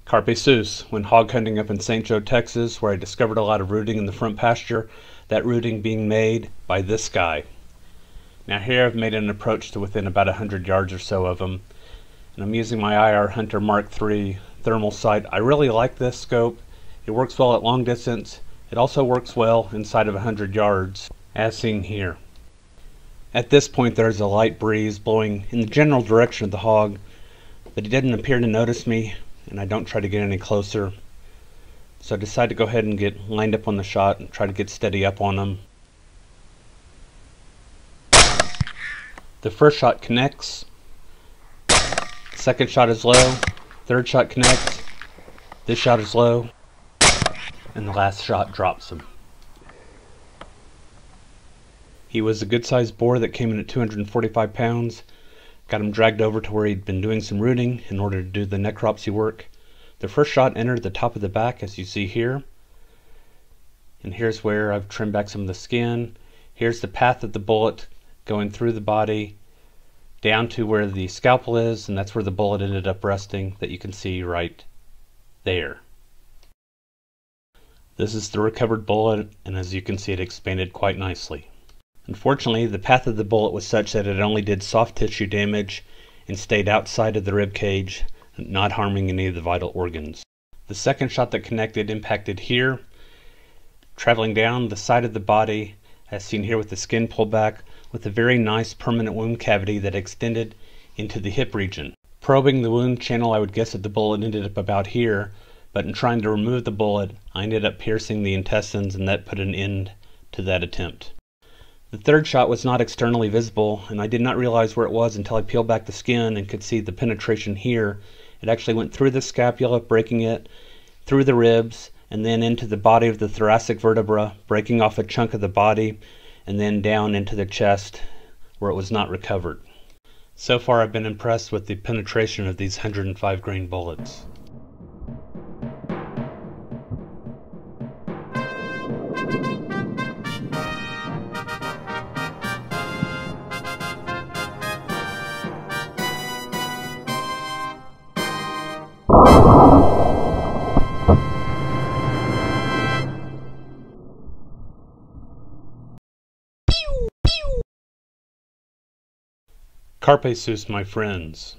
Carpe sus. When hog hunting up in St. Joe, Texas, where I discovered a lot of rooting in the front pasture, that rooting being made by this guy. Now here I've made an approach to within about 100 yards or so of him, and I'm using my IR Hunter MKIII thermal sight. I really like this scope. It works well at long distance. It also works well inside of 100 yards, as seen here. At this point there's a light breeze blowing in the general direction of the hog, but he didn't appear to notice me, and I don't try to get any closer. So I decide to go ahead and get lined up on the shot and try to get steady up on him. The first shot connects, second shot is low, third shot connects, this shot is low, and the last shot drops him. He was a good sized boar that came in at 245 pounds. Got him dragged over to where he'd been doing some rooting in order to do the necropsy work. The first shot entered the top of the back, as you see here. And here's where I've trimmed back some of the skin. Here's the path of the bullet going through the body down to where the scalpel is, and that's where the bullet ended up resting, that you can see right there. This is the recovered bullet, and as you can see, it expanded quite nicely. Unfortunately, the path of the bullet was such that it only did soft tissue damage and stayed outside of the rib cage, not harming any of the vital organs. The second shot that connected impacted here, traveling down the side of the body, as seen here with the skin pulled back, with a very nice permanent wound cavity that extended into the hip region. Probing the wound channel, I would guess that the bullet ended up about here, but in trying to remove the bullet, I ended up piercing the intestines, and that put an end to that attempt. The third shot was not externally visible, and I did not realize where it was until I peeled back the skin and could see the penetration here. It actually went through the scapula, breaking it, through the ribs, and then into the body of the thoracic vertebra, breaking off a chunk of the body, and then down into the chest where it was not recovered. So far I've been impressed with the penetration of these 105 grain bullets. Carpe sus, my friends.